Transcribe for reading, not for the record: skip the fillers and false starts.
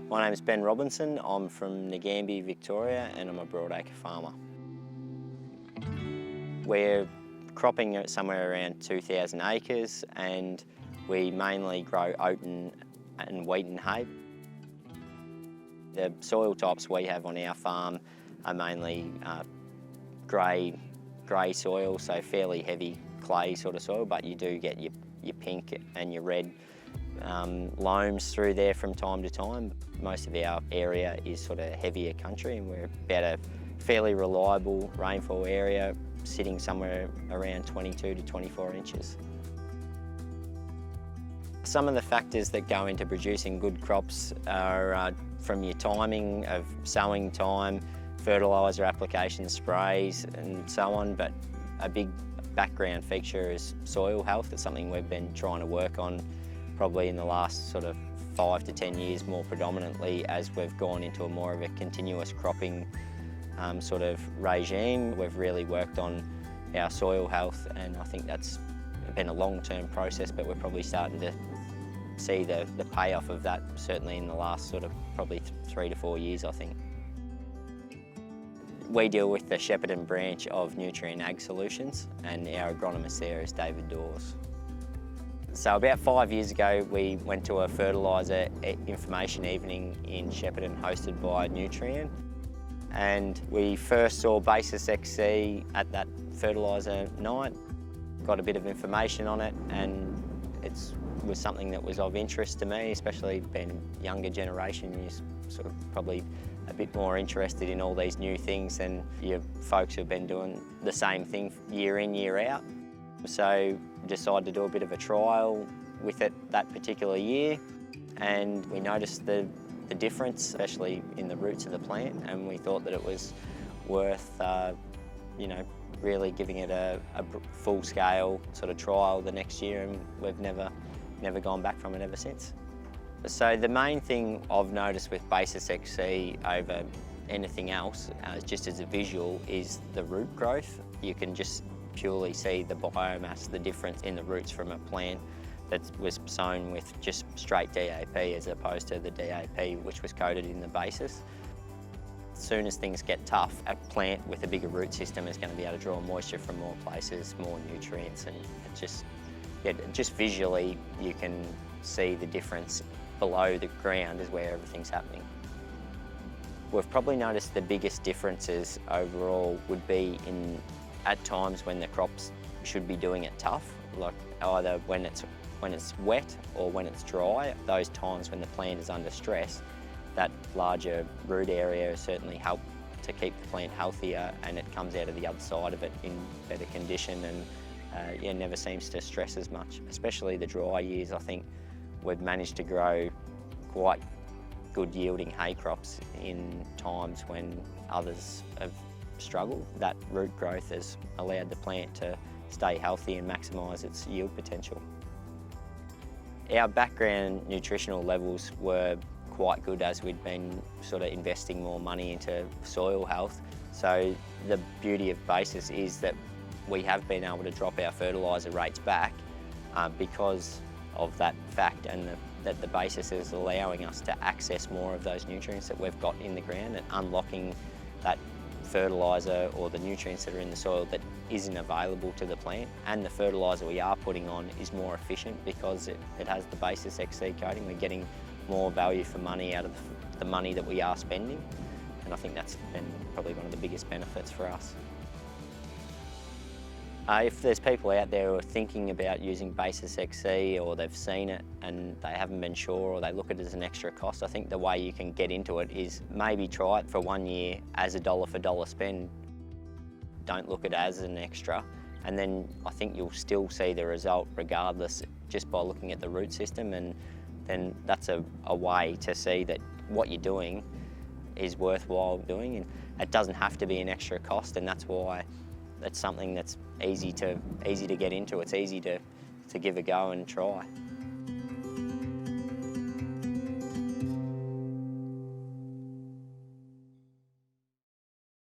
My name is Ben Robinson. I'm from Nagambie, Victoria, and I'm a broadacre farmer. We're cropping at somewhere around 2,000 acres, and we mainly grow oat and wheat and hay. The soil types we have on our farm are mainly grey soil, so fairly heavy clay sort of soil, but you do get your pink and your red loams through there from time to time. Most of our area is sort of heavier country, and we're about a fairly reliable rainfall area, sitting somewhere around 22 to 24 inches. Some of the factors that go into producing good crops are from your timing of sowing time, fertiliser application, sprays and so on, but a big background feature is soil health. It's something we've been trying to work on probably in the last sort of 5 to 10 years more predominantly, as we've gone into a more of a continuous cropping sort of regime. We've really worked on our soil health, and I think that's been a long-term process, but we're probably starting to see the payoff of that, certainly in the last sort of probably 3 to 4 years, I think. We deal with the Shepparton branch of Nutrient Ag Solutions, and our agronomist there is David Dawes. So about 5 years ago, we went to a fertiliser information evening in Shepparton hosted by Nutrient, and we first saw Basis XC at that fertiliser night, got a bit of information on it, and it was something that was of interest to me, especially being a younger generation. You're sort of probably a bit more interested in all these new things than your folks who've been doing the same thing year in, year out. So decided to do a bit of a trial with it that particular year, and we noticed the difference, especially in the roots of the plant, and we thought that it was worth really giving it a full-scale sort of trial the next year, and we've never gone back from it ever since. So the main thing I've noticed with Basis XC over anything else, just as a visual, is the root growth. You can just purely see the biomass, the difference in the roots from a plant that was sown with just straight DAP as opposed to the DAP which was coated in the Basis. As soon as things get tough, a plant with a bigger root system is going to be able to draw moisture from more places, more nutrients, and just visually you can see the difference. Below the ground is where everything's happening. We've probably noticed the biggest differences overall would be at times when the crops should be doing it tough, like either when it's wet or when it's dry. Those times when the plant is under stress, that larger root area certainly helps to keep the plant healthier, and it comes out of the other side of it in better condition, and it never seems to stress as much. Especially the dry years, I think we've managed to grow quite good yielding hay crops in times when others have struggled. That root growth has allowed the plant to stay healthy and maximise its yield potential. Our background nutritional levels were quite good as we'd been sort of investing more money into soil health. So the beauty of Basis is that we have been able to drop our fertiliser rates back because of that fact, and that the Basis is allowing us to access more of those nutrients that we've got in the ground and unlocking that fertiliser or the nutrients that are in the soil that isn't available to the plant. And the fertiliser we are putting on is more efficient because it has the Basis XC coating. We're getting more value for money out of the money that we are spending, and I think that's been probably one of the biggest benefits for us. If there's people out there who are thinking about using Basis XC, or they've seen it and they haven't been sure, or they look at it as an extra cost, I think the way you can get into it is maybe try it for 1 year as a dollar for dollar spend. Don't look at it as an extra, and then I think you'll still see the result regardless, just by looking at the root system, and then that's a way to see that what you're doing is worthwhile doing, and it doesn't have to be an extra cost, and that's why it's something that's easy to get into. It's easy to give a go and try.